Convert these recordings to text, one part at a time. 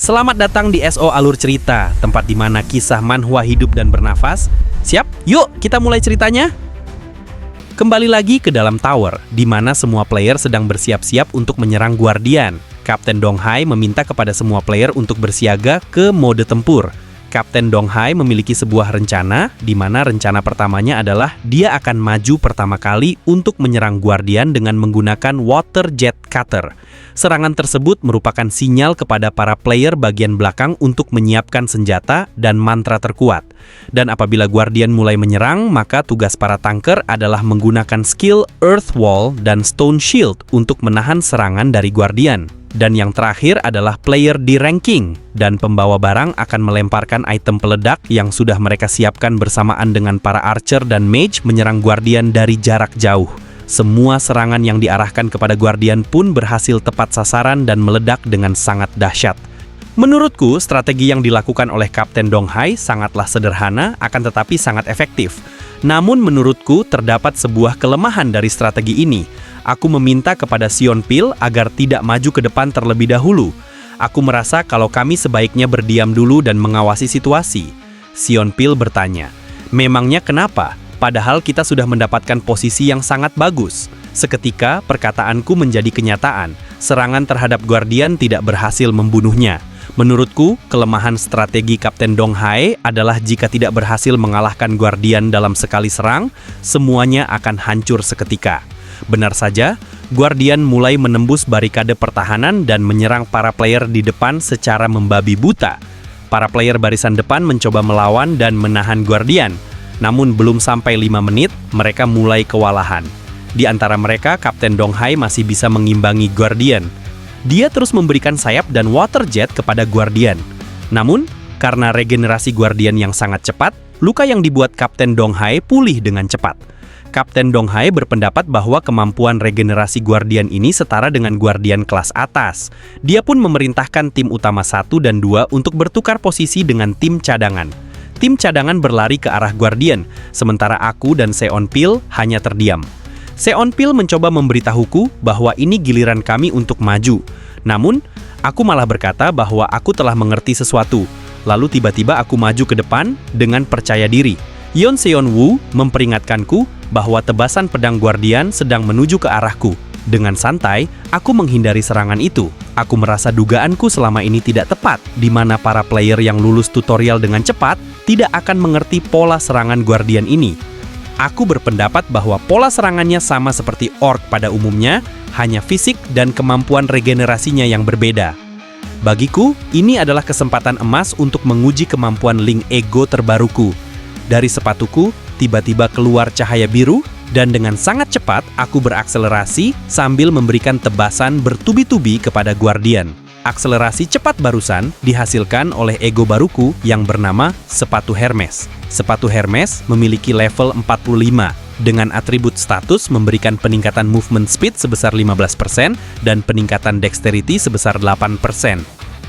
Selamat datang di SO Alur Cerita, tempat di mana kisah manhwa hidup dan bernafas. Siap? Yuk, kita mulai ceritanya. Kembali lagi ke dalam tower, di mana semua player sedang bersiap-siap untuk menyerang Guardian. Kapten Donghai meminta kepada semua player untuk bersiaga ke mode tempur. Kapten Donghai memiliki sebuah rencana, di mana rencana pertamanya adalah dia akan maju pertama kali untuk menyerang Guardian dengan menggunakan Water Jet Cutter. Serangan tersebut merupakan sinyal kepada para player bagian belakang untuk menyiapkan senjata dan mantra terkuat. Dan apabila Guardian mulai menyerang, maka tugas para tanker adalah menggunakan skill Earth Wall dan Stone Shield untuk menahan serangan dari Guardian. Dan yang terakhir adalah player di ranking, dan pembawa barang akan melemparkan item peledak yang sudah mereka siapkan bersamaan dengan para archer dan mage menyerang Guardian dari jarak jauh. Semua serangan yang diarahkan kepada Guardian pun berhasil tepat sasaran dan meledak dengan sangat dahsyat. Menurutku, strategi yang dilakukan oleh Kapten Donghai sangatlah sederhana, akan tetapi sangat efektif. Namun menurutku terdapat sebuah kelemahan dari strategi ini. Aku meminta kepada Sion Pil agar tidak maju ke depan terlebih dahulu. Aku merasa kalau kami sebaiknya berdiam dulu dan mengawasi situasi. Sion Pil bertanya, memangnya kenapa? Padahal kita sudah mendapatkan posisi yang sangat bagus. Seketika perkataanku menjadi kenyataan. Serangan terhadap Guardian tidak berhasil membunuhnya. Menurutku, kelemahan strategi Kapten Donghai adalah jika tidak berhasil mengalahkan Guardian dalam sekali serang, semuanya akan hancur seketika. Benar saja, Guardian mulai menembus barikade pertahanan dan menyerang para player di depan secara membabi buta. Para player barisan depan mencoba melawan dan menahan Guardian. Namun belum sampai 5 menit, mereka mulai kewalahan. Di antara mereka, Kapten Donghai masih bisa mengimbangi Guardian. Dia terus memberikan sayap dan water jet kepada Guardian. Namun, karena regenerasi Guardian yang sangat cepat, luka yang dibuat Kapten Donghai pulih dengan cepat. Kapten Donghai berpendapat bahwa kemampuan regenerasi Guardian ini setara dengan Guardian kelas atas. Dia pun memerintahkan tim utama 1 dan 2 untuk bertukar posisi dengan tim cadangan. Tim cadangan berlari ke arah Guardian, sementara aku dan Seon Pil hanya terdiam. Seon Pil mencoba memberitahuku bahwa ini giliran kami untuk maju. Namun, aku malah berkata bahwa aku telah mengerti sesuatu. Lalu tiba-tiba aku maju ke depan dengan percaya diri. Yeon Seon Woo memperingatkanku bahwa tebasan pedang Guardian sedang menuju ke arahku. Dengan santai, aku menghindari serangan itu. Aku merasa dugaanku selama ini tidak tepat, di mana para player yang lulus tutorial dengan cepat tidak akan mengerti pola serangan Guardian ini. Aku berpendapat bahwa pola serangannya sama seperti orc pada umumnya, hanya fisik dan kemampuan regenerasinya yang berbeda. Bagiku, ini adalah kesempatan emas untuk menguji kemampuan Link Ego terbaruku. Dari sepatuku, tiba-tiba keluar cahaya biru, dan dengan sangat cepat aku berakselerasi sambil memberikan tebasan bertubi-tubi kepada Guardian. Akselerasi cepat barusan dihasilkan oleh ego baruku yang bernama Sepatu Hermes. Sepatu Hermes memiliki level 45, dengan atribut status memberikan peningkatan movement speed sebesar 15% dan peningkatan dexterity sebesar 8%.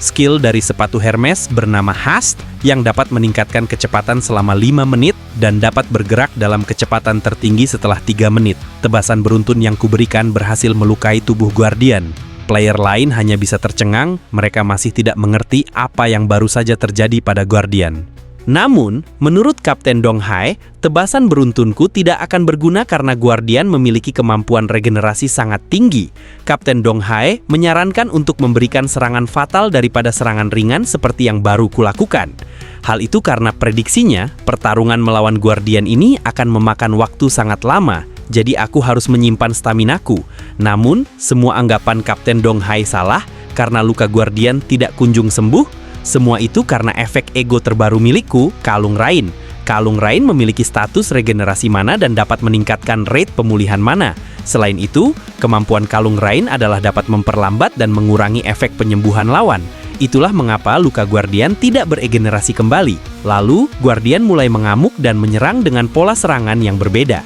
Skill dari sepatu Hermes bernama Hast yang dapat meningkatkan kecepatan selama 5 menit dan dapat bergerak dalam kecepatan tertinggi setelah 3 menit. Tebasan beruntun yang kuberikan berhasil melukai tubuh Guardian. Player lain hanya bisa tercengang, mereka masih tidak mengerti apa yang baru saja terjadi pada Guardian. Namun, menurut Kapten Donghai, tebasan beruntunku tidak akan berguna karena Guardian memiliki kemampuan regenerasi sangat tinggi. Kapten Donghai menyarankan untuk memberikan serangan fatal daripada serangan ringan seperti yang baru kulakukan. Hal itu karena prediksinya, pertarungan melawan Guardian ini akan memakan waktu sangat lama, jadi aku harus menyimpan staminaku. Namun, semua anggapan Kapten Donghai salah karena luka Guardian tidak kunjung sembuh. Semua itu karena efek ego terbaru milikku, Kalung Rain. Kalung Rain memiliki status regenerasi mana dan dapat meningkatkan rate pemulihan mana. Selain itu, kemampuan Kalung Rain adalah dapat memperlambat dan mengurangi efek penyembuhan lawan. Itulah mengapa luka Guardian tidak beregenerasi kembali. Lalu, Guardian mulai mengamuk dan menyerang dengan pola serangan yang berbeda.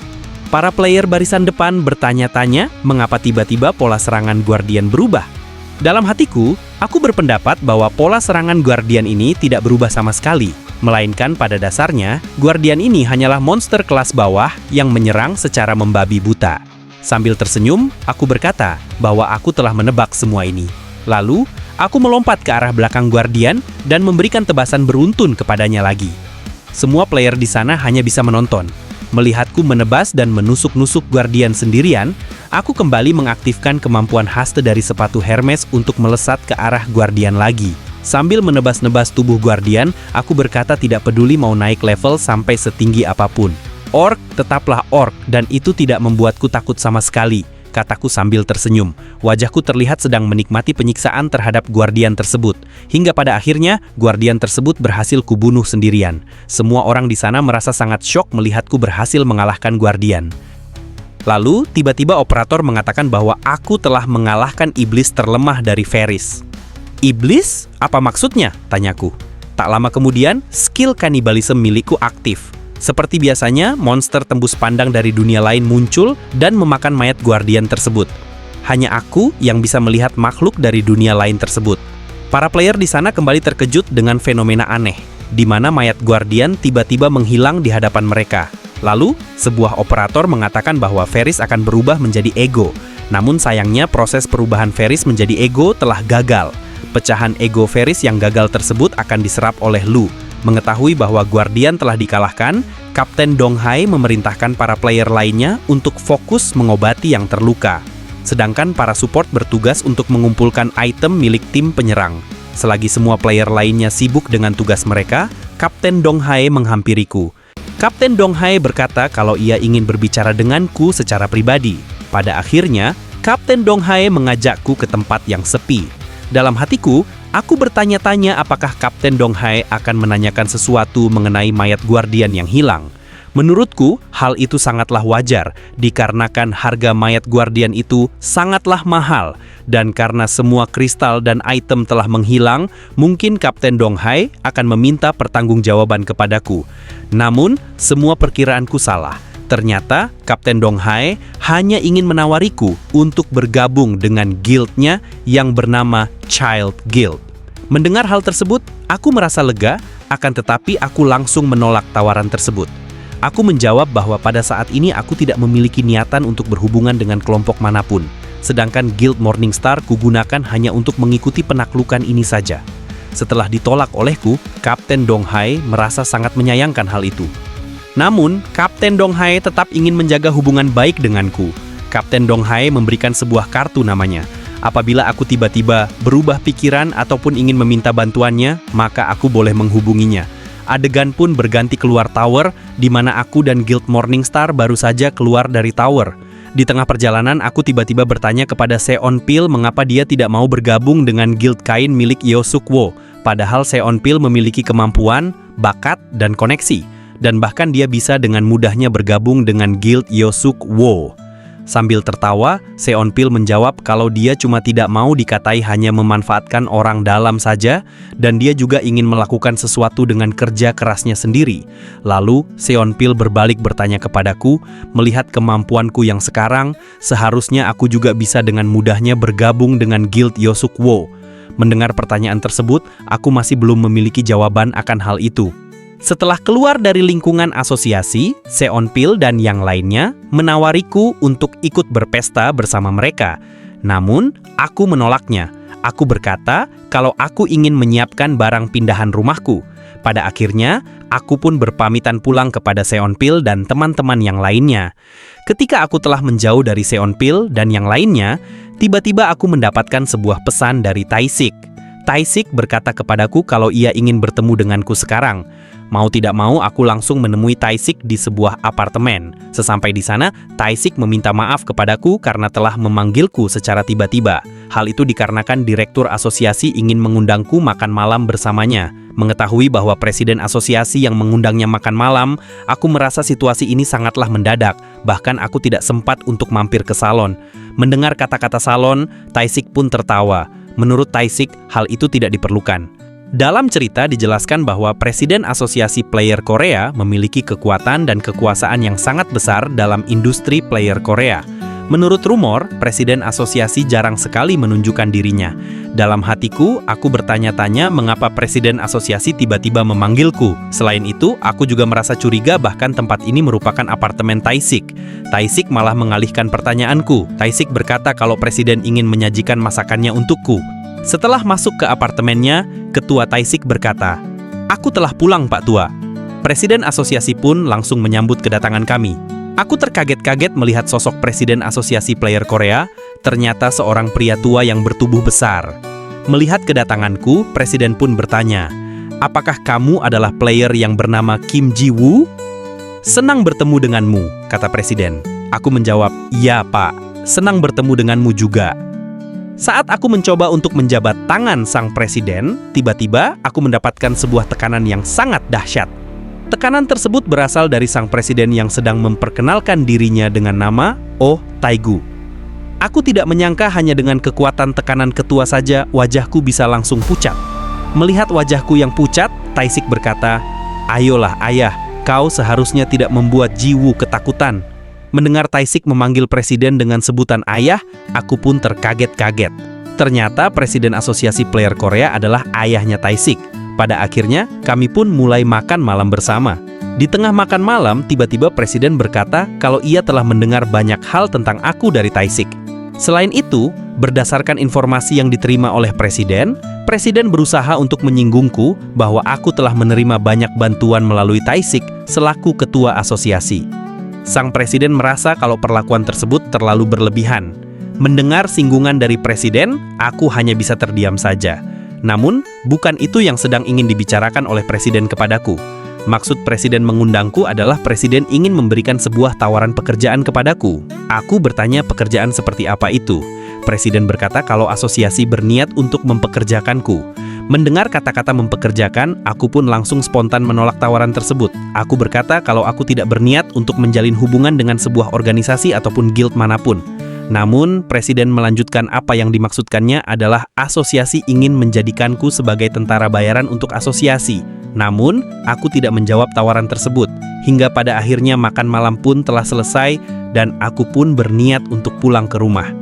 Para player barisan depan bertanya-tanya mengapa tiba-tiba pola serangan Guardian berubah. Dalam hatiku, aku berpendapat bahwa pola serangan Guardian ini tidak berubah sama sekali. Melainkan pada dasarnya, Guardian ini hanyalah monster kelas bawah yang menyerang secara membabi buta. Sambil tersenyum, aku berkata bahwa aku telah menebak semua ini. Lalu, Aku melompat ke arah belakang Guardian dan memberikan tebasan beruntun kepadanya lagi. Semua player di sana hanya bisa menonton. Melihatku menebas dan menusuk-nusuk Guardian sendirian, aku kembali mengaktifkan kemampuan haste dari sepatu Hermes untuk melesat ke arah Guardian lagi. Sambil menebas-nebas tubuh Guardian, aku berkata tidak peduli mau naik level sampai setinggi apapun. Orc tetaplah orc dan itu tidak membuatku takut sama sekali, kataku sambil tersenyum. Wajahku terlihat sedang menikmati penyiksaan terhadap Guardian tersebut. Hingga pada akhirnya, Guardian tersebut berhasil kubunuh sendirian. Semua orang di sana merasa sangat syok melihatku berhasil mengalahkan Guardian. Lalu, tiba-tiba operator mengatakan bahwa aku telah mengalahkan iblis terlemah dari Ferris. Iblis? Apa maksudnya? Tanyaku. Tak lama kemudian, skill kanibalisme milikku aktif. Seperti biasanya, monster tembus pandang dari dunia lain muncul dan memakan mayat Guardian tersebut. Hanya aku yang bisa melihat makhluk dari dunia lain tersebut. Para player di sana kembali terkejut dengan fenomena aneh, di mana mayat Guardian tiba-tiba menghilang di hadapan mereka. Lalu, sebuah operator mengatakan bahwa Ferris akan berubah menjadi ego. Namun sayangnya proses perubahan Ferris menjadi ego telah gagal. Pecahan ego Ferris yang gagal tersebut akan diserap oleh Lu. Mengetahui bahwa Guardian telah dikalahkan, Kapten Dong Hai memerintahkan para player lainnya untuk fokus mengobati yang terluka. Sedangkan para support bertugas untuk mengumpulkan item milik tim penyerang. Selagi semua player lainnya sibuk dengan tugas mereka, Kapten Dong Hai menghampiriku. Kapten Dong Hai berkata kalau ia ingin berbicara denganku secara pribadi. Pada akhirnya, Kapten Dong Hai mengajakku ke tempat yang sepi. Dalam hatiku, aku bertanya-tanya apakah Kapten Dong Hai akan menanyakan sesuatu mengenai mayat Guardian yang hilang. Menurutku, hal itu sangatlah wajar, dikarenakan harga mayat Guardian itu sangatlah mahal. Dan karena semua kristal dan item telah menghilang, mungkin Kapten Dong Hai akan meminta pertanggungjawaban kepadaku. Namun, semua perkiraanku salah. Ternyata, Kapten Dong Hai hanya ingin menawariku untuk bergabung dengan guildnya yang bernama Child Guild. Mendengar hal tersebut, aku merasa lega, akan tetapi aku langsung menolak tawaran tersebut. Aku menjawab bahwa pada saat ini aku tidak memiliki niatan untuk berhubungan dengan kelompok manapun. Sedangkan Guild Morningstar kugunakan hanya untuk mengikuti penaklukan ini saja. Setelah ditolak olehku, Kapten Dong Hai merasa sangat menyayangkan hal itu. Namun, Kapten Dong Hai tetap ingin menjaga hubungan baik denganku. Kapten Dong Hai memberikan sebuah kartu namanya. Apabila aku tiba-tiba berubah pikiran ataupun ingin meminta bantuannya, maka aku boleh menghubunginya. Adegan pun berganti keluar tower, di mana aku dan Guild Morningstar baru saja keluar dari tower. Di tengah perjalanan, aku tiba-tiba bertanya kepada Seon Pil mengapa dia tidak mau bergabung dengan Guild Kain milik Yeo Suk Wo. Padahal Seon Pil memiliki kemampuan, bakat, dan koneksi. Dan bahkan dia bisa dengan mudahnya bergabung dengan Guild Yeo Suk Wo. Sambil tertawa, Seon Pil menjawab kalau dia cuma tidak mau dikatai hanya memanfaatkan orang dalam saja, dan dia juga ingin melakukan sesuatu dengan kerja kerasnya sendiri. Lalu, Seon Pil berbalik bertanya kepadaku, melihat kemampuanku yang sekarang, seharusnya aku juga bisa dengan mudahnya bergabung dengan Guild Yeo Suk Wo. Mendengar pertanyaan tersebut, aku masih belum memiliki jawaban akan hal itu. Setelah keluar dari lingkungan asosiasi, Seon Pil dan yang lainnya menawariku untuk ikut berpesta bersama mereka. Namun, aku menolaknya. Aku berkata kalau aku ingin menyiapkan barang pindahan rumahku. Pada akhirnya, aku pun berpamitan pulang kepada Seon Pil dan teman-teman yang lainnya. Ketika aku telah menjauh dari Seon Pil dan yang lainnya, tiba-tiba aku mendapatkan sebuah pesan dari Taisik. Taisik berkata kepadaku kalau ia ingin bertemu denganku sekarang. Mau tidak mau, aku langsung menemui Taisik di sebuah apartemen. Sesampai di sana, Taisik meminta maaf kepadaku karena telah memanggilku secara tiba-tiba. Hal itu dikarenakan direktur asosiasi ingin mengundangku makan malam bersamanya. Mengetahui bahwa presiden asosiasi yang mengundangnya makan malam, aku merasa situasi ini sangatlah mendadak. Bahkan aku tidak sempat untuk mampir ke salon. Mendengar kata-kata salon, Taisik pun tertawa. Menurut Taisik, hal itu tidak diperlukan. Dalam cerita dijelaskan bahwa Presiden Asosiasi Player Korea memiliki kekuatan dan kekuasaan yang sangat besar dalam industri player Korea. Menurut rumor, Presiden Asosiasi jarang sekali menunjukkan dirinya. Dalam hatiku, aku bertanya-tanya mengapa Presiden Asosiasi tiba-tiba memanggilku. Selain itu, aku juga merasa curiga bahkan tempat ini merupakan apartemen Taisik. Taisik malah mengalihkan pertanyaanku. Taisik berkata kalau Presiden ingin menyajikan masakannya untukku. Setelah masuk ke apartemennya, Ketua Taisik berkata, "Aku telah pulang, Pak Tua." Presiden asosiasi pun langsung menyambut kedatangan kami. Aku terkaget-kaget melihat sosok Presiden Asosiasi Player Korea, ternyata seorang pria tua yang bertubuh besar. Melihat kedatanganku, Presiden pun bertanya, "Apakah kamu adalah player yang bernama Kim Ji-woo?" "Senang bertemu denganmu," kata Presiden. Aku menjawab, "Ya, Pak. Senang bertemu denganmu juga." Saat aku mencoba untuk menjabat tangan sang presiden, tiba-tiba aku mendapatkan sebuah tekanan yang sangat dahsyat. Tekanan tersebut berasal dari sang presiden yang sedang memperkenalkan dirinya dengan nama Oh Taegu. Aku tidak menyangka hanya dengan kekuatan tekanan ketua saja wajahku bisa langsung pucat. Melihat wajahku yang pucat, Taisik berkata, "Ayolah ayah, kau seharusnya tidak membuat Ji-woo ketakutan." Mendengar Taisik memanggil presiden dengan sebutan ayah, aku pun terkaget-kaget. Ternyata Presiden Asosiasi Player Korea adalah ayahnya Taisik. Pada akhirnya, kami pun mulai makan malam bersama. Di tengah makan malam, tiba-tiba Presiden berkata kalau ia telah mendengar banyak hal tentang aku dari Taisik. Selain itu, berdasarkan informasi yang diterima oleh Presiden berusaha untuk menyinggungku bahwa aku telah menerima banyak bantuan melalui Taisik selaku ketua asosiasi. Sang Presiden merasa kalau perlakuan tersebut terlalu berlebihan. Mendengar singgungan dari Presiden, aku hanya bisa terdiam saja. Namun, bukan itu yang sedang ingin dibicarakan oleh Presiden kepadaku. Maksud Presiden mengundangku adalah Presiden ingin memberikan sebuah tawaran pekerjaan kepadaku. Aku bertanya pekerjaan seperti apa itu. Presiden berkata kalau asosiasi berniat untuk mempekerjakanku. Mendengar kata-kata mempekerjakan, aku pun langsung spontan menolak tawaran tersebut. Aku berkata kalau aku tidak berniat untuk menjalin hubungan dengan sebuah organisasi ataupun guild manapun. Namun, Presiden melanjutkan apa yang dimaksudkannya adalah asosiasi ingin menjadikanku sebagai tentara bayaran untuk asosiasi. Namun, aku tidak menjawab tawaran tersebut. Hingga pada akhirnya makan malam pun telah selesai dan aku pun berniat untuk pulang ke rumah.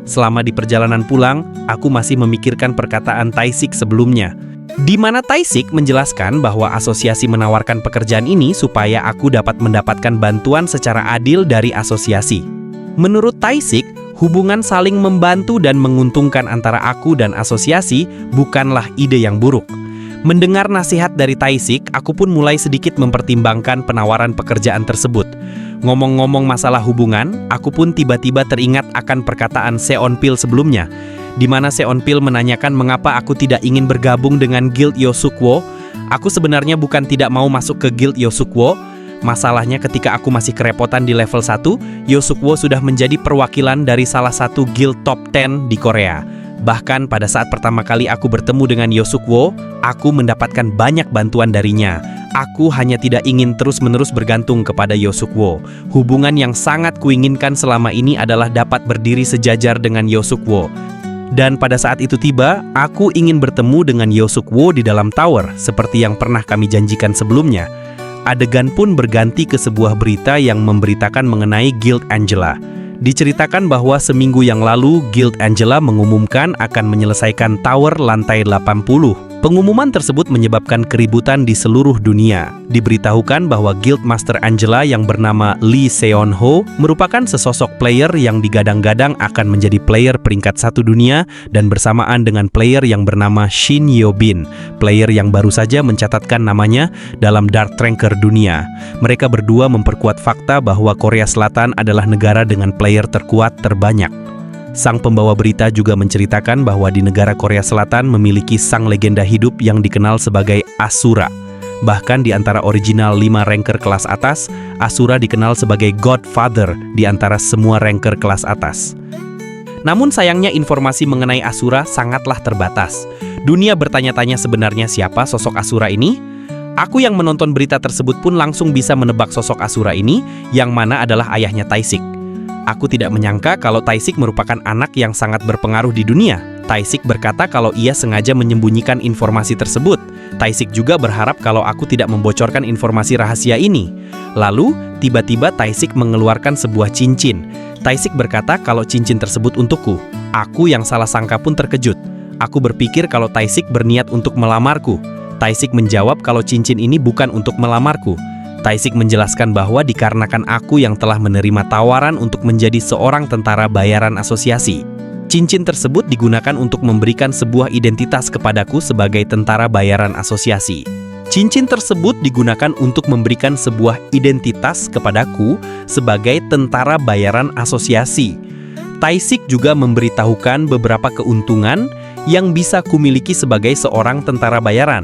Selama di perjalanan pulang, aku masih memikirkan perkataan Taisik sebelumnya, di mana Taisik menjelaskan bahwa asosiasi menawarkan pekerjaan ini supaya aku dapat mendapatkan bantuan secara adil dari asosiasi. Menurut Taisik, hubungan saling membantu dan menguntungkan antara aku dan asosiasi bukanlah ide yang buruk. Mendengar nasihat dari Taisik, aku pun mulai sedikit mempertimbangkan penawaran pekerjaan tersebut. Ngomong-ngomong masalah hubungan, aku pun tiba-tiba teringat akan perkataan Seonpil sebelumnya, di mana Seonpil menanyakan mengapa aku tidak ingin bergabung dengan Guild Yosukwo. Aku sebenarnya bukan tidak mau masuk ke Guild Yosukwo. Masalahnya ketika aku masih kerepotan di level 1, Yosukwo sudah menjadi perwakilan dari salah satu guild top 10 di Korea. Bahkan pada saat pertama kali aku bertemu dengan Yosukwo, aku mendapatkan banyak bantuan darinya. Aku hanya tidak ingin terus-menerus bergantung kepada Yosukwo. Hubungan yang sangat kuinginkan selama ini adalah dapat berdiri sejajar dengan Yosukwo. Dan pada saat itu tiba, aku ingin bertemu dengan Yosukwo di dalam tower, seperti yang pernah kami janjikan sebelumnya. Adegan pun berganti ke sebuah berita yang memberitakan mengenai Guild Angela. Diceritakan bahwa seminggu yang lalu Guild Angela mengumumkan akan menyelesaikan tower lantai 80. Pengumuman tersebut menyebabkan keributan di seluruh dunia. Diberitahukan bahwa Guild Master Angela yang bernama Lee Seon-ho merupakan sesosok player yang digadang-gadang akan menjadi player peringkat 1 dunia dan bersamaan dengan player yang bernama Shin Yo-bin, player yang baru saja mencatatkan namanya dalam Dark Ranker dunia. Mereka berdua memperkuat fakta bahwa Korea Selatan adalah negara dengan player terkuat terbanyak. Sang pembawa berita juga menceritakan bahwa di negara Korea Selatan memiliki sang legenda hidup yang dikenal sebagai Asura. Bahkan di antara original 5 ranker kelas atas, Asura dikenal sebagai Godfather di antara semua ranker kelas atas. Namun sayangnya informasi mengenai Asura sangatlah terbatas. Dunia bertanya-tanya sebenarnya siapa sosok Asura ini? Aku yang menonton berita tersebut pun langsung bisa menebak sosok Asura ini, yang mana adalah ayahnya Taisik. Aku tidak menyangka kalau Taisik merupakan anak yang sangat berpengaruh di dunia. Taisik berkata kalau ia sengaja menyembunyikan informasi tersebut. Taisik juga berharap kalau aku tidak membocorkan informasi rahasia ini. Lalu, tiba-tiba Taisik mengeluarkan sebuah cincin. Taisik berkata kalau cincin tersebut untukku. Aku yang salah sangka pun terkejut. Aku berpikir kalau Taisik berniat untuk melamarku. Taisik menjawab kalau cincin ini bukan untuk melamarku. Taisik menjelaskan bahwa dikarenakan aku yang telah menerima tawaran untuk menjadi seorang tentara bayaran asosiasi. Cincin tersebut digunakan untuk memberikan sebuah identitas kepadaku sebagai tentara bayaran asosiasi. Cincin tersebut digunakan untuk memberikan sebuah identitas kepadaku sebagai tentara bayaran asosiasi. Taisik juga memberitahukan beberapa keuntungan yang bisa kumiliki sebagai seorang tentara bayaran,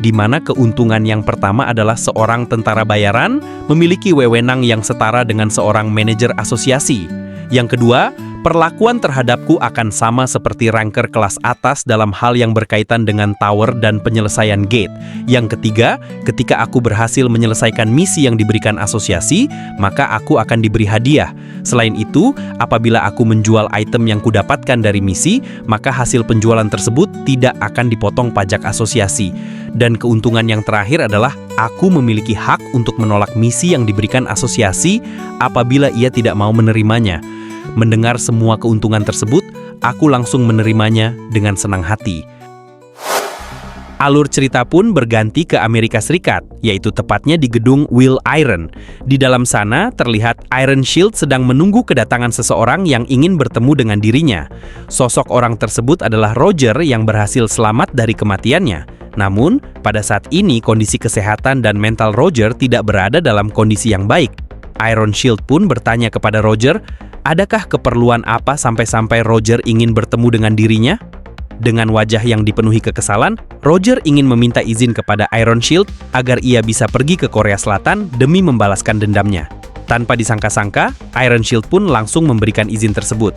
di mana keuntungan yang pertama adalah seorang tentara bayaran memiliki wewenang yang setara dengan seorang manajer asosiasi. Yang kedua, perlakuan terhadapku akan sama seperti ranker kelas atas dalam hal yang berkaitan dengan tower dan penyelesaian gate. Yang ketiga, ketika aku berhasil menyelesaikan misi yang diberikan asosiasi, maka aku akan diberi hadiah. Selain itu, apabila aku menjual item yang kudapatkan dari misi, maka hasil penjualan tersebut tidak akan dipotong pajak asosiasi. Dan keuntungan yang terakhir adalah aku memiliki hak untuk menolak misi yang diberikan asosiasi apabila ia tidak mau menerimanya. Mendengar semua keuntungan tersebut, aku langsung menerimanya dengan senang hati. Alur cerita pun berganti ke Amerika Serikat, yaitu tepatnya di gedung Will Iron. Di dalam sana terlihat Iron Shield sedang menunggu kedatangan seseorang yang ingin bertemu dengan dirinya. Sosok orang tersebut adalah Roger yang berhasil selamat dari kematiannya. Namun, pada saat ini kondisi kesehatan dan mental Roger tidak berada dalam kondisi yang baik. Iron Shield pun bertanya kepada Roger, adakah keperluan apa sampai-sampai Roger ingin bertemu dengan dirinya? Dengan wajah yang dipenuhi kekesalan, Roger ingin meminta izin kepada Iron Shield agar ia bisa pergi ke Korea Selatan demi membalaskan dendamnya. Tanpa disangka-sangka, Iron Shield pun langsung memberikan izin tersebut.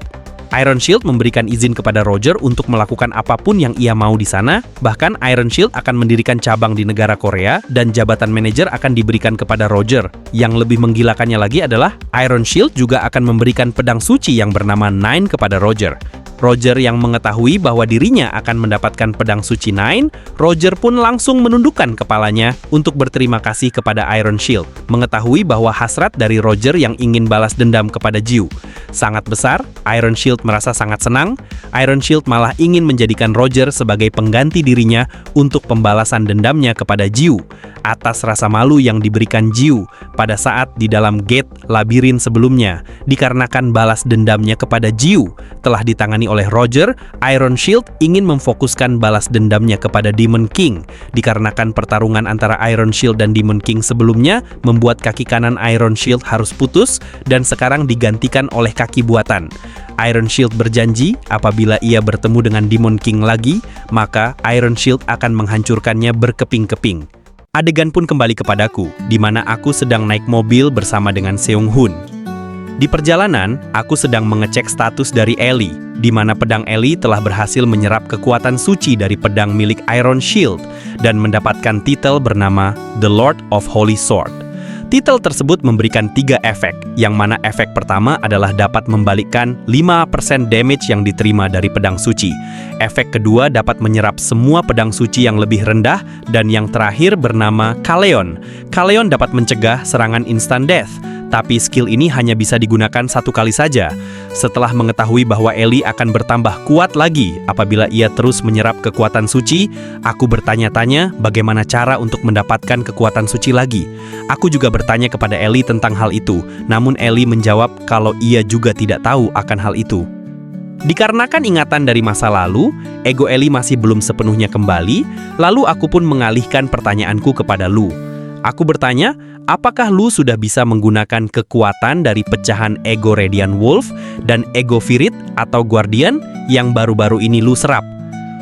Iron Shield memberikan izin kepada Roger untuk melakukan apapun yang ia mau di sana, bahkan Iron Shield akan mendirikan cabang di negara Korea dan jabatan manajer akan diberikan kepada Roger. Yang lebih menggilakannya lagi adalah Iron Shield juga akan memberikan pedang suci yang bernama Nine kepada Roger. Roger yang mengetahui bahwa dirinya akan mendapatkan pedang suci Nine, Roger pun langsung menundukkan kepalanya untuk berterima kasih kepada Iron Shield, mengetahui bahwa hasrat dari Roger yang ingin balas dendam kepada Jiu sangat besar. Iron Shield merasa sangat senang. Iron Shield malah ingin menjadikan Roger sebagai pengganti dirinya untuk pembalasan dendamnya kepada Jiu atas rasa malu yang diberikan Jiu pada saat di dalam gate labirin sebelumnya. Dikarenakan balas dendamnya kepada Jiu telah ditangani oleh Roger, Iron Shield ingin memfokuskan balas dendamnya kepada Demon King. Dikarenakan pertarungan antara Iron Shield dan Demon King sebelumnya membuat kaki kanan Iron Shield harus putus dan sekarang digantikan oleh kaki buatan. Iron Shield berjanji apabila ia bertemu dengan Demon King lagi, maka Iron Shield akan menghancurkannya berkeping-keping. Adegan pun kembali kepadaku, di mana aku sedang naik mobil bersama dengan Seung Hoon. Di perjalanan, aku sedang mengecek status dari Ellie, di mana pedang Ellie telah berhasil menyerap kekuatan suci dari pedang milik Iron Shield dan mendapatkan titel bernama The Lord of Holy Sword. Titel tersebut memberikan 3 efek, yang mana efek pertama adalah dapat membalikkan 5% damage yang diterima dari pedang suci. Efek kedua dapat menyerap semua pedang suci yang lebih rendah, dan yang terakhir bernama Kaleon. Kaleon dapat mencegah serangan instant death, tapi skill ini hanya bisa digunakan 1 kali saja. Setelah mengetahui bahwa Ellie akan bertambah kuat lagi apabila ia terus menyerap kekuatan suci, aku bertanya-tanya bagaimana cara untuk mendapatkan kekuatan suci lagi. Aku juga bertanya kepada Ellie tentang hal itu, namun Ellie menjawab kalau ia juga tidak tahu akan hal itu. Dikarenakan ingatan dari masa lalu, ego Ellie masih belum sepenuhnya kembali, lalu aku pun mengalihkan pertanyaanku kepada Lu. Aku bertanya, apakah Lu sudah bisa menggunakan kekuatan dari pecahan ego Radiant Wolf dan ego Virit atau Guardian yang baru-baru ini Lu serap?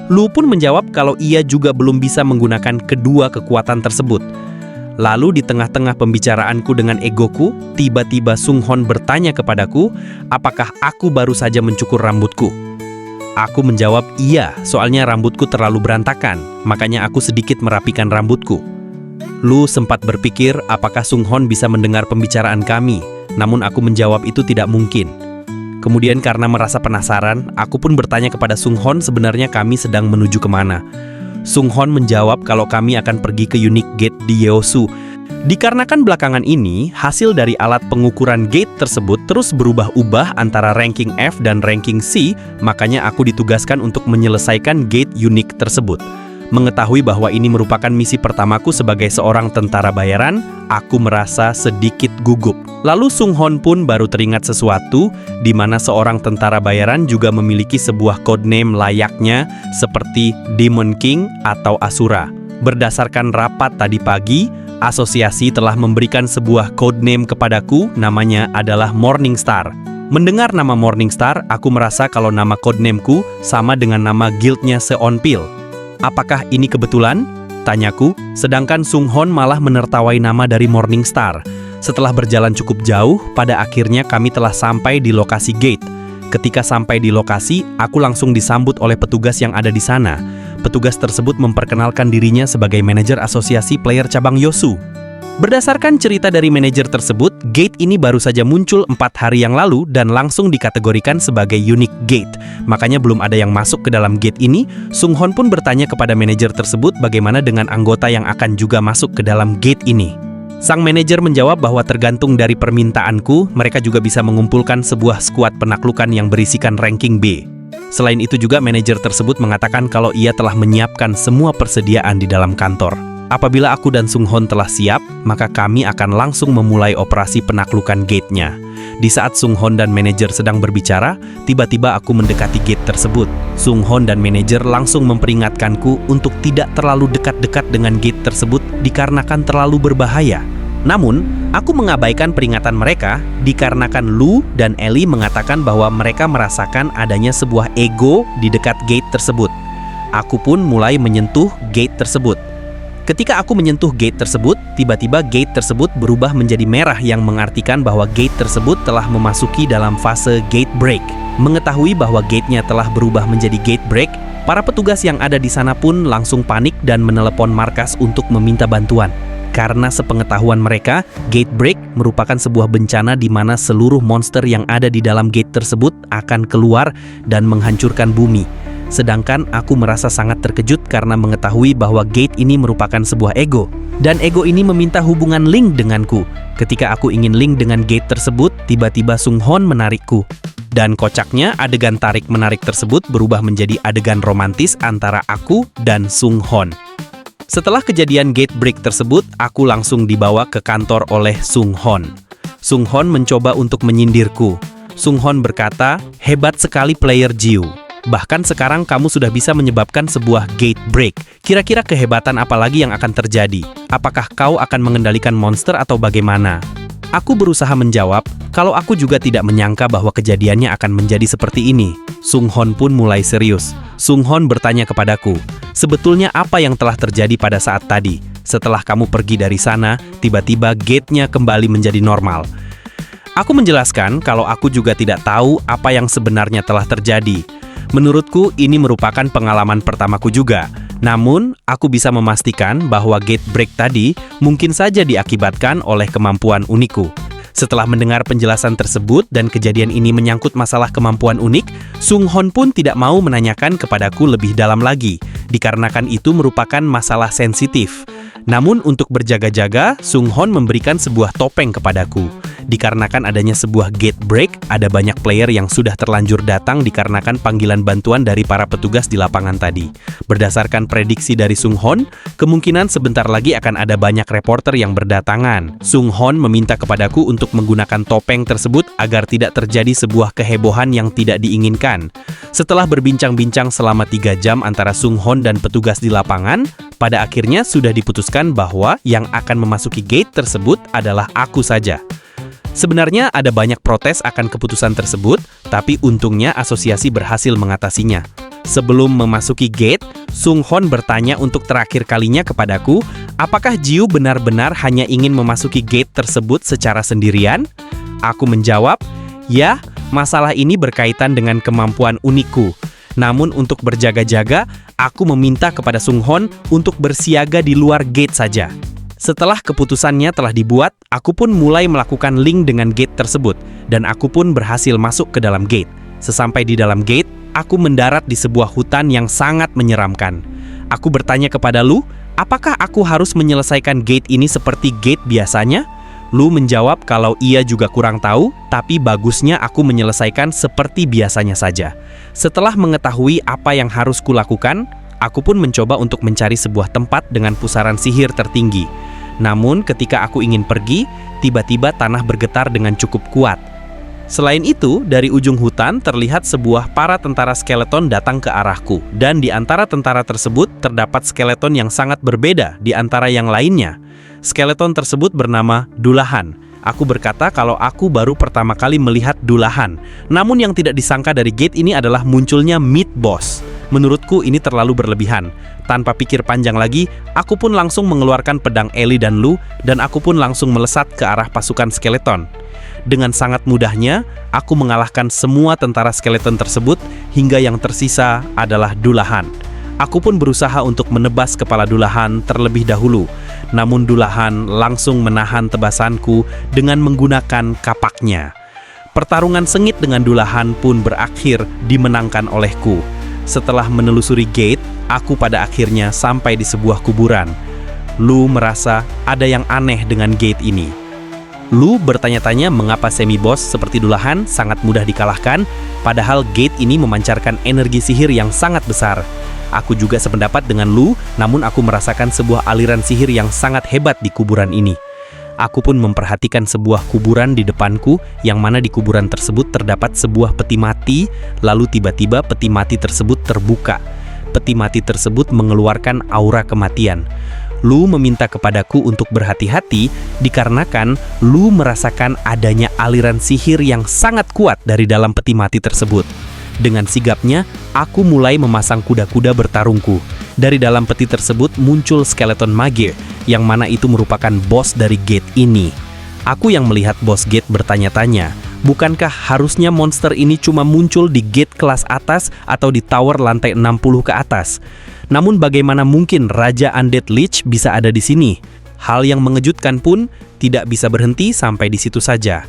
Lu pun menjawab kalau ia juga belum bisa menggunakan kedua kekuatan tersebut. Lalu di tengah-tengah pembicaraanku dengan egoku, tiba-tiba Sung Hon bertanya kepadaku, apakah aku baru saja mencukur rambutku? Aku menjawab iya, soalnya rambutku terlalu berantakan, makanya aku sedikit merapikan rambutku. Lu sempat berpikir apakah Sung Hon bisa mendengar pembicaraan kami, namun aku menjawab itu tidak mungkin. Kemudian karena merasa penasaran, aku pun bertanya kepada Sung Hon sebenarnya kami sedang menuju kemana. Sung Hon menjawab kalau kami akan pergi ke Unique Gate di Yeosu. Dikarenakan belakangan ini, hasil dari alat pengukuran gate tersebut terus berubah-ubah antara ranking F dan ranking C, makanya aku ditugaskan untuk menyelesaikan gate Unique tersebut. Mengetahui bahwa ini merupakan misi pertamaku sebagai seorang tentara bayaran, aku merasa sedikit gugup. Lalu Sung Hon pun baru teringat sesuatu, di mana seorang tentara bayaran juga memiliki sebuah codename layaknya seperti Demon King atau Asura. Berdasarkan rapat tadi pagi, asosiasi telah memberikan sebuah codename kepadaku, namanya adalah Morning Star. Mendengar nama Morning Star, aku merasa kalau nama codenameku sama dengan nama guildnya Seonpil. Apakah ini kebetulan? Tanyaku, sedangkan Sung Hon malah menertawai nama dari Morning Star. Setelah berjalan cukup jauh, pada akhirnya kami telah sampai di lokasi gate. Ketika sampai di lokasi, aku langsung disambut oleh petugas yang ada di sana. Petugas tersebut memperkenalkan dirinya sebagai manajer asosiasi player cabang Yosu. Berdasarkan cerita dari manajer tersebut, gate ini baru saja muncul 4 hari yang lalu dan langsung dikategorikan sebagai unique gate. Makanya belum ada yang masuk ke dalam gate ini. Sung Hon pun bertanya kepada manajer tersebut bagaimana dengan anggota yang akan juga masuk ke dalam gate ini. Sang manajer menjawab bahwa tergantung dari permintaanku, mereka juga bisa mengumpulkan sebuah skuad penaklukan yang berisikan ranking B. Selain itu juga manajer tersebut mengatakan kalau ia telah menyiapkan semua persediaan di dalam kantor. Apabila aku dan Sung Hon telah siap, maka kami akan langsung memulai operasi penaklukan gate-nya. Di saat Sung Hon dan manajer sedang berbicara, tiba-tiba aku mendekati gate tersebut. Sung Hon dan manajer langsung memperingatkanku untuk tidak terlalu dekat-dekat dengan gate tersebut dikarenakan terlalu berbahaya. Namun, aku mengabaikan peringatan mereka dikarenakan Lu dan Ellie mengatakan bahwa mereka merasakan adanya sebuah ego di dekat gate tersebut. Aku pun mulai menyentuh gate tersebut. Ketika aku menyentuh gate tersebut, tiba-tiba gate tersebut berubah menjadi merah yang mengartikan bahwa gate tersebut telah memasuki dalam fase gate break. Mengetahui bahwa gate-nya telah berubah menjadi gate break, para petugas yang ada di sana pun langsung panik dan menelepon markas untuk meminta bantuan. Karena sepengetahuan mereka, gate break merupakan sebuah bencana di mana seluruh monster yang ada di dalam gate tersebut akan keluar dan menghancurkan bumi. Sedangkan aku merasa sangat terkejut karena mengetahui bahwa gate ini merupakan sebuah ego. Dan ego ini meminta hubungan link denganku. Ketika aku ingin link dengan gate tersebut, tiba-tiba Sung Hon menarikku. Dan kocaknya, adegan tarik-menarik tersebut berubah menjadi adegan romantis antara aku dan Sung Hon. Setelah kejadian gate break tersebut, aku langsung dibawa ke kantor oleh Sung Hon. Sung Hon mencoba untuk menyindirku. Sung Hon berkata, "Hebat sekali player Jiu. Bahkan sekarang kamu sudah bisa menyebabkan sebuah gate break. Kira-kira kehebatan apa lagi yang akan terjadi? Apakah kau akan mengendalikan monster atau bagaimana?" Aku berusaha menjawab, kalau aku juga tidak menyangka bahwa kejadiannya akan menjadi seperti ini. Sung Hon pun mulai serius. Sung Hon bertanya kepadaku, "Sebetulnya apa yang telah terjadi pada saat tadi? Setelah kamu pergi dari sana, tiba-tiba gate-nya kembali menjadi normal." Aku menjelaskan kalau aku juga tidak tahu apa yang sebenarnya telah terjadi. Menurutku ini merupakan pengalaman pertamaku juga. Namun, aku bisa memastikan bahwa gate break tadi mungkin saja diakibatkan oleh kemampuan unikku. Setelah mendengar penjelasan tersebut dan kejadian ini menyangkut masalah kemampuan unik, Sung Hon pun tidak mau menanyakan kepadaku lebih dalam lagi, dikarenakan itu merupakan masalah sensitif. Namun untuk berjaga-jaga, Sung Hon memberikan sebuah topeng kepadaku. Dikarenakan adanya sebuah gate break, ada banyak player yang sudah terlanjur datang dikarenakan panggilan bantuan dari para petugas di lapangan tadi. Berdasarkan prediksi dari Sung Hon, kemungkinan sebentar lagi akan ada banyak reporter yang berdatangan. Sung Hon meminta kepadaku untuk menggunakan topeng tersebut agar tidak terjadi sebuah kehebohan yang tidak diinginkan. Setelah berbincang-bincang selama 3 jam antara Sung Hon dan petugas di lapangan, pada akhirnya sudah diputuskan bahwa yang akan memasuki gate tersebut adalah aku saja. Sebenarnya ada banyak protes akan keputusan tersebut, tapi untungnya asosiasi berhasil mengatasinya. Sebelum memasuki gate, Sung Hon bertanya untuk terakhir kalinya kepadaku, apakah Jiu benar-benar hanya ingin memasuki gate tersebut secara sendirian? Aku menjawab, ya, masalah ini berkaitan dengan kemampuan unikku. Namun untuk berjaga-jaga, aku meminta kepada Sung Hon untuk bersiaga di luar gate saja. Setelah keputusannya telah dibuat, aku pun mulai melakukan link dengan gate tersebut, dan aku pun berhasil masuk ke dalam gate. Sesampai di dalam gate, aku mendarat di sebuah hutan yang sangat menyeramkan. Aku bertanya kepada Lu, apakah aku harus menyelesaikan gate ini seperti gate biasanya? Lu menjawab kalau ia juga kurang tahu, tapi bagusnya aku menyelesaikan seperti biasanya saja. Setelah mengetahui apa yang harus kulakukan, Aku pun mencoba untuk mencari sebuah tempat dengan pusaran sihir tertinggi. Namun ketika aku ingin pergi, tiba-tiba tanah bergetar dengan cukup kuat. Selain itu, dari ujung hutan terlihat sebuah para tentara skeleton datang ke arahku. Dan di antara tentara tersebut terdapat skeleton yang sangat berbeda di antara yang lainnya. Skeleton tersebut bernama Dullahan. Aku berkata kalau aku baru pertama kali melihat Dullahan. Namun yang tidak disangka dari gate ini adalah munculnya Mid Boss. Menurutku ini terlalu berlebihan. Tanpa pikir panjang lagi, aku pun langsung mengeluarkan pedang Ellie dan Lu, dan aku pun langsung melesat ke arah pasukan skeleton. Dengan sangat mudahnya, aku mengalahkan semua tentara skeleton tersebut, hingga yang tersisa adalah Dullahan. Aku pun berusaha untuk menebas kepala Dullahan terlebih dahulu. Namun Dullahan langsung menahan tebasanku dengan menggunakan kapaknya. Pertarungan sengit dengan Dullahan pun berakhir dimenangkan olehku. Setelah menelusuri gate, aku pada akhirnya sampai di sebuah kuburan. Lu merasa ada yang aneh dengan gate ini. Lu bertanya-tanya mengapa semi-boss seperti Dullahan sangat mudah dikalahkan, padahal gate ini memancarkan energi sihir yang sangat besar. Aku juga sependapat dengan Lu, namun aku merasakan sebuah aliran sihir yang sangat hebat di kuburan ini. Aku pun memperhatikan sebuah kuburan di depanku, yang mana di kuburan tersebut terdapat sebuah peti mati, lalu tiba-tiba peti mati tersebut terbuka. Peti mati tersebut mengeluarkan aura kematian. Lu meminta kepadaku untuk berhati-hati, dikarenakan Lu merasakan adanya aliran sihir yang sangat kuat dari dalam peti mati tersebut. Dengan sigapnya, aku mulai memasang kuda-kuda bertarungku. Dari dalam peti tersebut muncul skeleton mage, yang mana itu merupakan bos dari gate ini. Aku yang melihat bos gate bertanya-tanya, bukankah harusnya monster ini cuma muncul di gate kelas atas atau di tower lantai 60 ke atas? Namun bagaimana mungkin Raja Undead Lich bisa ada di sini? Hal yang mengejutkan pun tidak bisa berhenti sampai di situ saja.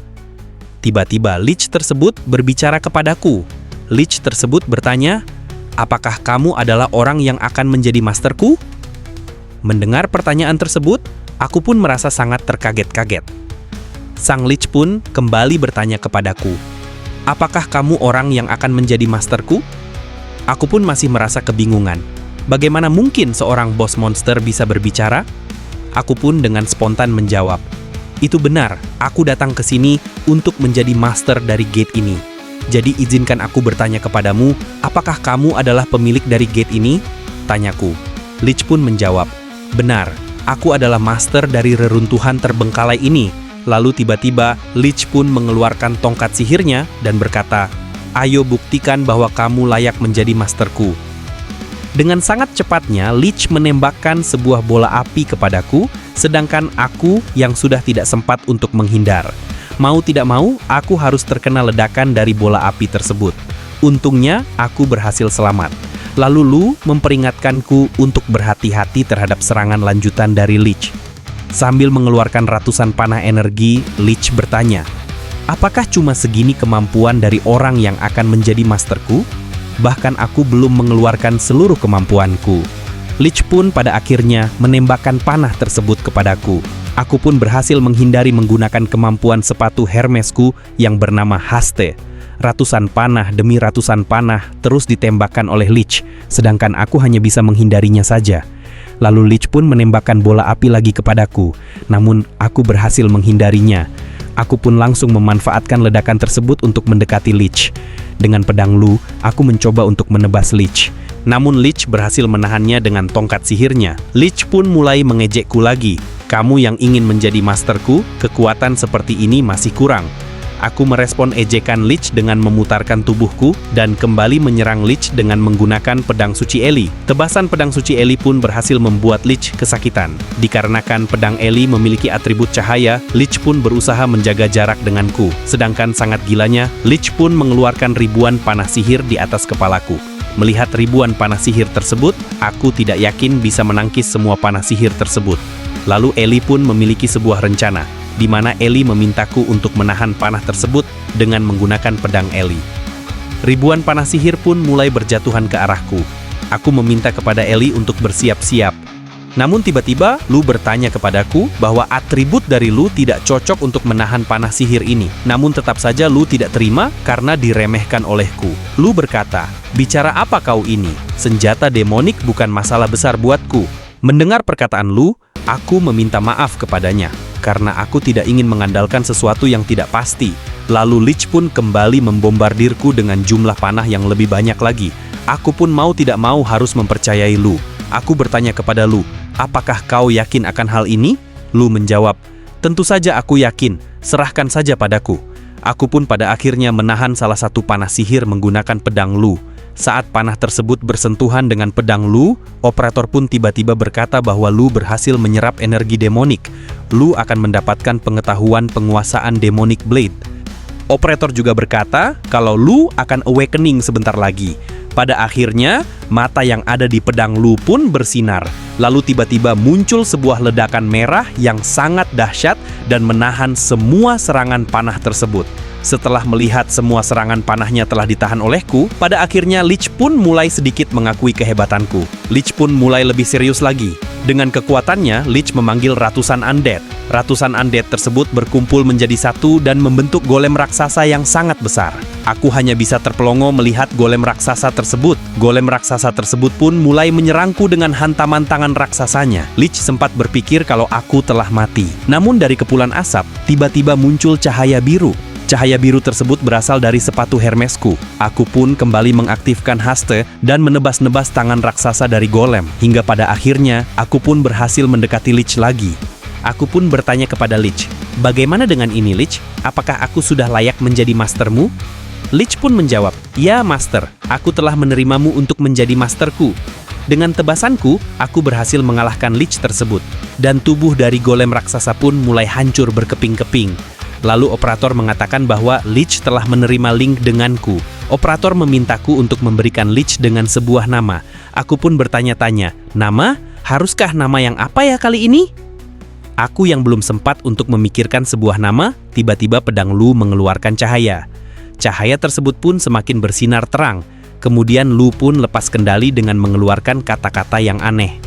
Tiba-tiba Lich tersebut berbicara kepadaku. Lich tersebut bertanya, "Apakah kamu adalah orang yang akan menjadi masterku?" Mendengar pertanyaan tersebut, aku pun merasa sangat terkaget-kaget. Sang Lich pun kembali bertanya kepadaku, "Apakah kamu orang yang akan menjadi masterku?" Aku pun masih merasa kebingungan. Bagaimana mungkin seorang bos monster bisa berbicara? Aku pun dengan spontan menjawab, "Itu benar, aku datang ke sini untuk menjadi master dari gate ini. Jadi izinkan aku bertanya kepadamu, apakah kamu adalah pemilik dari gate ini?" Tanyaku. Lich pun menjawab, "Benar, aku adalah master dari reruntuhan terbengkalai ini." Lalu tiba-tiba Lich pun mengeluarkan tongkat sihirnya dan berkata, "Ayo buktikan bahwa kamu layak menjadi masterku." Dengan sangat cepatnya, Lich menembakkan sebuah bola api kepadaku, sedangkan aku yang sudah tidak sempat untuk menghindar. Mau tidak mau, aku harus terkena ledakan dari bola api tersebut. Untungnya, aku berhasil selamat. Lalu Lu memperingatkanku untuk berhati-hati terhadap serangan lanjutan dari Lich. Sambil mengeluarkan ratusan panah energi, Lich bertanya, "Apakah cuma segini kemampuan dari orang yang akan menjadi masterku? Bahkan aku belum mengeluarkan seluruh kemampuanku." Lich pun pada akhirnya menembakkan panah tersebut kepadaku. Aku pun berhasil menghindari menggunakan kemampuan sepatu Hermesku yang bernama Haste. Ratusan panah demi ratusan panah terus ditembakkan oleh Lich, sedangkan aku hanya bisa menghindarinya saja. Lalu Lich pun menembakkan bola api lagi kepadaku, namun aku berhasil menghindarinya. Aku pun langsung memanfaatkan ledakan tersebut untuk mendekati Lich. Dengan pedang Lu, aku mencoba untuk menebas Lich. Namun Lich berhasil menahannya dengan tongkat sihirnya. Lich pun mulai mengejekku lagi. "Kamu yang ingin menjadi masterku, kekuatan seperti ini masih kurang." Aku merespon ejekan Lich dengan memutarkan tubuhku dan kembali menyerang Lich dengan menggunakan pedang suci Ellie. Tebasan pedang suci Ellie pun berhasil membuat Lich kesakitan. Dikarenakan pedang Ellie memiliki atribut cahaya, Lich pun berusaha menjaga jarak denganku. Sedangkan sangat gilanya, Lich pun mengeluarkan ribuan panah sihir di atas kepalaku. Melihat ribuan panah sihir tersebut, aku tidak yakin bisa menangkis semua panah sihir tersebut. Lalu Ellie pun memiliki sebuah rencana, di mana Ellie memintaku untuk menahan panah tersebut dengan menggunakan pedang Ellie. Ribuan panah sihir pun mulai berjatuhan ke arahku. Aku meminta kepada Ellie untuk bersiap-siap. Namun tiba-tiba Lu bertanya kepadaku bahwa atribut dari Lu tidak cocok untuk menahan panah sihir ini. Namun tetap saja Lu tidak terima karena diremehkan olehku. Lu berkata, "Bicara apa kau ini? Senjata demonik bukan masalah besar buatku." Mendengar perkataan Lu, aku meminta maaf kepadanya karena aku tidak ingin mengandalkan sesuatu yang tidak pasti. Lalu Lich pun kembali membombardirku dengan jumlah panah yang lebih banyak lagi. Aku pun mau tidak mau harus mempercayai Lu. Aku bertanya kepada Lu, "Apakah kau yakin akan hal ini?" Lu menjawab, "Tentu saja aku yakin, serahkan saja padaku." Aku pun pada akhirnya menahan salah satu panah sihir menggunakan pedang Lu. Saat panah tersebut bersentuhan dengan pedang Lu, operator pun tiba-tiba berkata bahwa Lu berhasil menyerap energi demonik. Lu akan mendapatkan pengetahuan penguasaan demonic blade. Operator juga berkata kalau Lu akan awakening sebentar lagi. Pada akhirnya, mata yang ada di pedang Lu pun bersinar. Lalu tiba-tiba muncul sebuah ledakan merah yang sangat dahsyat dan menahan semua serangan panah tersebut. Setelah melihat semua serangan panahnya telah ditahan olehku, pada akhirnya Lich pun mulai sedikit mengakui kehebatanku. Lich pun mulai lebih serius lagi. Dengan kekuatannya, Lich memanggil ratusan undead. Ratusan undead tersebut berkumpul menjadi satu dan membentuk golem raksasa yang sangat besar. Aku hanya bisa terpelongo melihat golem raksasa tersebut. Golem raksasa tersebut pun mulai menyerangku dengan hantaman tangan raksasanya. Lich sempat berpikir kalau aku telah mati. Namun dari kepulan asap, tiba-tiba muncul cahaya biru. Cahaya biru tersebut berasal dari sepatu Hermesku. Aku pun kembali mengaktifkan haste dan menebas-nebas tangan raksasa dari golem. Hingga pada akhirnya, aku pun berhasil mendekati Lich lagi. Aku pun bertanya kepada Lich, "Bagaimana dengan ini, Lich? Apakah aku sudah layak menjadi mastermu?" Lich pun menjawab, "Ya, Master. Aku telah menerimamu untuk menjadi masterku." Dengan tebasanku, aku berhasil mengalahkan Lich tersebut. Dan tubuh dari golem raksasa pun mulai hancur berkeping-keping. Lalu operator mengatakan bahwa Lich telah menerima link denganku. Operator memintaku untuk memberikan Lich dengan sebuah nama. Aku pun bertanya-tanya, "Nama? Haruskah nama yang apa ya kali ini?" Aku yang belum sempat untuk memikirkan sebuah nama, tiba-tiba pedang Lu mengeluarkan cahaya. Cahaya tersebut pun semakin bersinar terang. Kemudian Lu pun lepas kendali dengan mengeluarkan kata-kata yang aneh.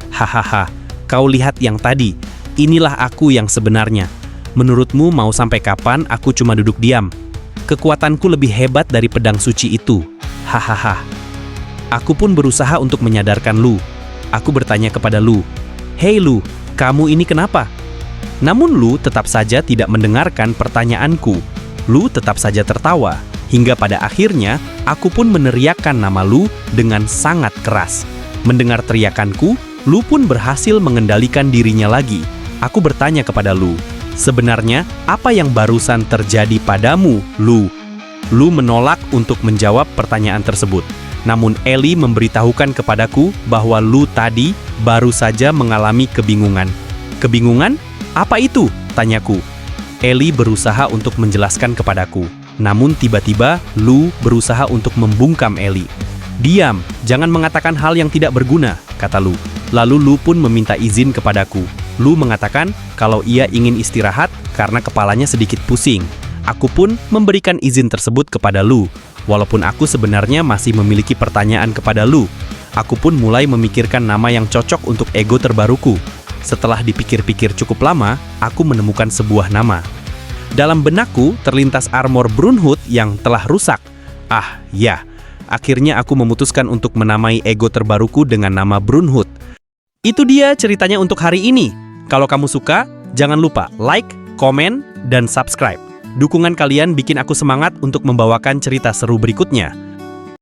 "Hahaha, kau lihat yang tadi. Inilah aku yang sebenarnya. Menurutmu mau sampai kapan aku cuma duduk diam? Kekuatanku lebih hebat dari pedang suci itu. Hahaha." Aku pun berusaha untuk menyadarkan Lu. Aku bertanya kepada Lu, "Hei Lu, kamu ini kenapa?" Namun Lu tetap saja tidak mendengarkan pertanyaanku. Lu tetap saja tertawa. Hingga pada akhirnya, aku pun meneriakkan nama Lu dengan sangat keras. Mendengar teriakanku, Lu pun berhasil mengendalikan dirinya lagi. Aku bertanya kepada Lu, "Sebenarnya, apa yang barusan terjadi padamu, Lu?" Lu menolak untuk menjawab pertanyaan tersebut. Namun Ellie memberitahukan kepadaku bahwa Lu tadi baru saja mengalami kebingungan. "Kebingungan? Apa itu?" tanyaku. Ellie berusaha untuk menjelaskan kepadaku. Namun tiba-tiba Lu berusaha untuk membungkam Ellie. "Diam, jangan mengatakan hal yang tidak berguna," kata Lu. Lalu Lu pun meminta izin kepadaku. Lu mengatakan kalau ia ingin istirahat karena kepalanya sedikit pusing. Aku pun memberikan izin tersebut kepada Lu. Walaupun aku sebenarnya masih memiliki pertanyaan kepada Lu. Aku pun mulai memikirkan nama yang cocok untuk ego terbaruku. Setelah dipikir-pikir cukup lama, aku menemukan sebuah nama. Dalam benakku terlintas armor Brunhut yang telah rusak. Ah, ya. Akhirnya aku memutuskan untuk menamai ego terbaruku dengan nama Brunhut. Itu dia ceritanya untuk hari ini. Kalau kamu suka, jangan lupa like, komen, dan subscribe. Dukungan kalian bikin aku semangat untuk membawakan cerita seru berikutnya.